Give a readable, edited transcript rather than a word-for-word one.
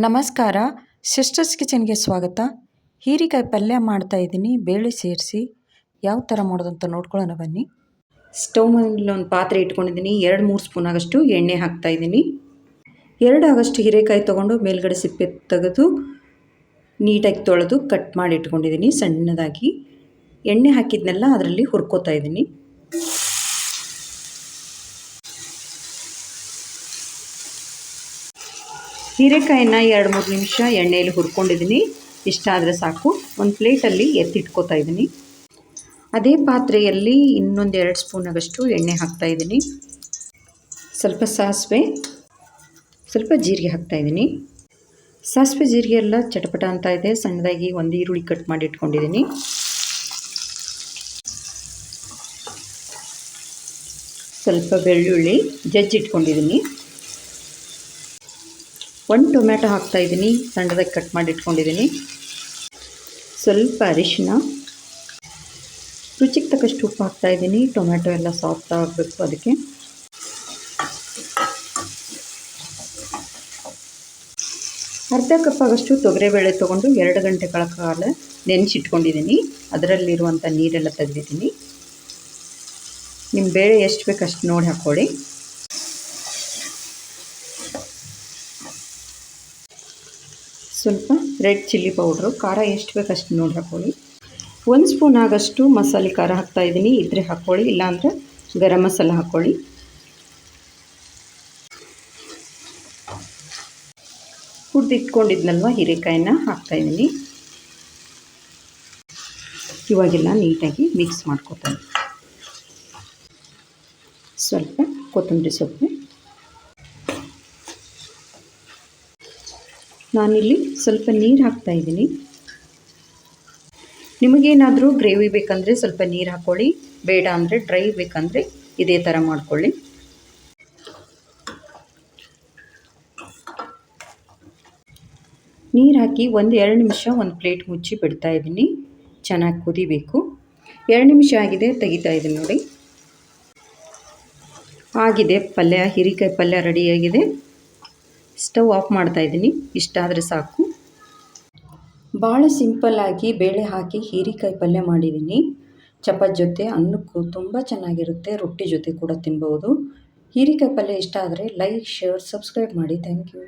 ನಮಸ್ಕಾರ, ಸಿಸ್ಟರ್ಸ್ ಕಿಚನ್ಗೆ ಸ್ವಾಗತ. ಹೀರೆಕಾಯಿ ಪಲ್ಯ ಮಾಡ್ತಾಯಿದ್ದೀನಿ, ಬೇಳೆ ಸೇರಿಸಿ. ಯಾವ ಥರ ಮಾಡೋದಂತ ನೋಡ್ಕೊಳ್ಳೋಣ ಬನ್ನಿ. ಸ್ಟವ್ ಮೇಲೆ ಒಂದು ಪಾತ್ರೆ ಇಟ್ಕೊಂಡಿದ್ದೀನಿ. 2-3 ಸ್ಪೂನ್ ಆಗಷ್ಟು ಎಣ್ಣೆ ಹಾಕ್ತಾಯಿದ್ದೀನಿ. 2 ಆಗಷ್ಟು ಹೀರೆಕಾಯಿ ತೊಗೊಂಡು ಮೇಲ್ಗಡೆ ಸಿಪ್ಪೆ ತೆಗೆದು ನೀಟಾಗಿ ತೊಳೆದು ಕಟ್ ಮಾಡಿ ಇಟ್ಕೊಂಡಿದ್ದೀನಿ ಸಣ್ಣದಾಗಿ. ಎಣ್ಣೆ ಹಾಕಿದ್ನೆಲ್ಲ ಅದರಲ್ಲಿ ಹುರ್ಕೋತಾ ಇದ್ದೀನಿ. ಹೀರೆಕಾಯಿನ 2-3 ನಿಮಿಷ ಎಣ್ಣೆಯಲ್ಲಿ ಹುರ್ಕೊಂಡಿದ್ದೀನಿ. ಇಷ್ಟ ಆದರೆ ಸಾಕು. ಒಂದು ಪ್ಲೇಟಲ್ಲಿ ಎತ್ತಿಟ್ಕೋತಾ ಇದ್ದೀನಿ. ಅದೇ ಪಾತ್ರೆಯಲ್ಲಿ ಇನ್ನೊಂದು 2 ಸ್ಪೂನ್ ಆಗಷ್ಟು ಎಣ್ಣೆ ಹಾಕ್ತಾಯಿದ್ದೀನಿ. ಸ್ವಲ್ಪ ಸಾಸಿವೆ, ಸ್ವಲ್ಪ ಜೀರಿಗೆ ಹಾಕ್ತಾಯಿದ್ದೀನಿ. ಸಾಸಿವೆ ಜೀರಿಗೆ ಎಲ್ಲ ಚಟಪಟ ಅಂತ ಇದೆ. ಸಣ್ಣದಾಗಿ ಒಂದು ಈರುಳ್ಳಿ ಕಟ್ ಮಾಡಿ ಇಟ್ಕೊಂಡಿದ್ದೀನಿ. ಸ್ವಲ್ಪ ಬೆಳ್ಳುಳ್ಳಿ ಜಜ್ಜಿಟ್ಕೊಂಡಿದ್ದೀನಿ. 1 ಟೊಮ್ಯಾಟೊ ಹಾಕ್ತಾಯಿದ್ದೀನಿ, ಸಣ್ಣದಾಗಿ ಕಟ್ ಮಾಡಿ ಇಟ್ಕೊಂಡಿದ್ದೀನಿ. ಸ್ವಲ್ಪ ಅರಿಶಿನ, ರುಚಿಗೆ ತಕ್ಕಷ್ಟು ಉಪ್ಪು ಹಾಕ್ತಾಯಿದ್ದೀನಿ. ಟೊಮ್ಯಾಟೊ ಎಲ್ಲ ಸಾಫ್ಟ್ ಆಗಬೇಕು ಅದಕ್ಕೆ. ಅರ್ಧ ಕಪ್ ಆಗಷ್ಟು ತೊಗರಿಬೇಳೆ ತೊಗೊಂಡು 2 ಗಂಟೆಗಳ ಕಾಲ ನೆನೆಸಿಟ್ಕೊಂಡಿದ್ದೀನಿ. ಅದರಲ್ಲಿರುವಂಥ ನೀರೆಲ್ಲ ತೆಗೆದಿದ್ದೀನಿ. ನಿಮ್ಮ ಬೇಳೆ ಎಷ್ಟು ಬೇಕು ಅಷ್ಟು ನೋಡಿ ಹಾಕ್ಕೊಳ್ಳಿ. ಸ್ವಲ್ಪ ರೆಡ್ ಚಿಲ್ಲಿ ಪೌಡ್ರು, ಖಾರ ಎಷ್ಟು ಬೇಕು ಅಷ್ಟು ನೋಡಿ ಹಾಕ್ಕೊಳ್ಳಿ. 1 ಸ್ಪೂನ್ ಆಗಷ್ಟು ಮಸಾಲೆ ಖಾರ ಹಾಕ್ತಾಯಿದ್ದೀನಿ. ಇದ್ದರೆ ಹಾಕ್ಕೊಳ್ಳಿ, ಇಲ್ಲಾಂದರೆ ಗರಂ ಮಸಾಲ ಹಾಕ್ಕೊಳ್ಳಿ. ಹುರಿದಿಟ್ಕೊಂಡಿದ್ನಲ್ವ ಹೀರೆಕಾಯಿನ ಹಾಕ್ತಾಯಿದ್ದೀನಿ. ಇವಾಗೆಲ್ಲ ನೀಟಾಗಿ ಮಿಕ್ಸ್ ಮಾಡ್ಕೊತೀನಿ. ಸ್ವಲ್ಪ ಕೊತ್ತಂಬರಿ ಸೊಪ್ಪು, ನಾನಿಲ್ಲಿ ಸ್ವಲ್ಪ ನೀರು ಹಾಕ್ತಾಯಿದ್ದೀನಿ. ನಿಮಗೇನಾದರೂ ಗ್ರೇವಿ ಬೇಕಂದರೆ ಸ್ವಲ್ಪ ನೀರು ಹಾಕ್ಕೊಳ್ಳಿ, ಬೇಡ ಅಂದರೆ ಡ್ರೈ ಬೇಕಂದರೆ ಇದೇ ಥರ ಮಾಡ್ಕೊಳ್ಳಿ. ನೀರು ಹಾಕಿ 1-2 ನಿಮಿಷ ಒಂದು ಪ್ಲೇಟ್ ಮುಚ್ಚಿ ಬಿಡ್ತಾಯಿದ್ದೀನಿ. ಚೆನ್ನಾಗಿ ಕುದಿಬೇಕು. 2 ನಿಮಿಷ ಆಗಿದೆ, ತೆಗಿತಾ ಇದ್ದೀನಿ ನೋಡಿ. ಆಗಿದೆ ಪಲ್ಯ, ಹೀರೆಕಾಯಿ ಪಲ್ಯ ರೆಡಿಯಾಗಿದೆ. ಸ್ಟವ್ ಆಫ್ ಮಾಡ್ತಾಯಿದ್ದೀನಿ. ಇಷ್ಟ ಆದರೆ ಸಾಕು. ಭಾಳ ಸಿಂಪಲ್ಲಾಗಿ ಬೇಳೆ ಹಾಕಿ ಹೀರೆಕಾಯಿ ಪಲ್ಯ ಮಾಡಿದ್ದೀನಿ. ಚಪಾತಿ ಜೊತೆ, ಅನ್ನಕ್ಕೂ ತುಂಬ ಚೆನ್ನಾಗಿರುತ್ತೆ. ರೊಟ್ಟಿ ಜೊತೆ ಕೂಡ ತಿನ್ಬೋದು. ಹೀರೆಕಾಯಿ ಪಲ್ಯ ಇಷ್ಟ ಆದರೆ ಲೈಕ್, ಶೇರ್, ಸಬ್ಸ್ಕ್ರೈಬ್ ಮಾಡಿ. Thank you.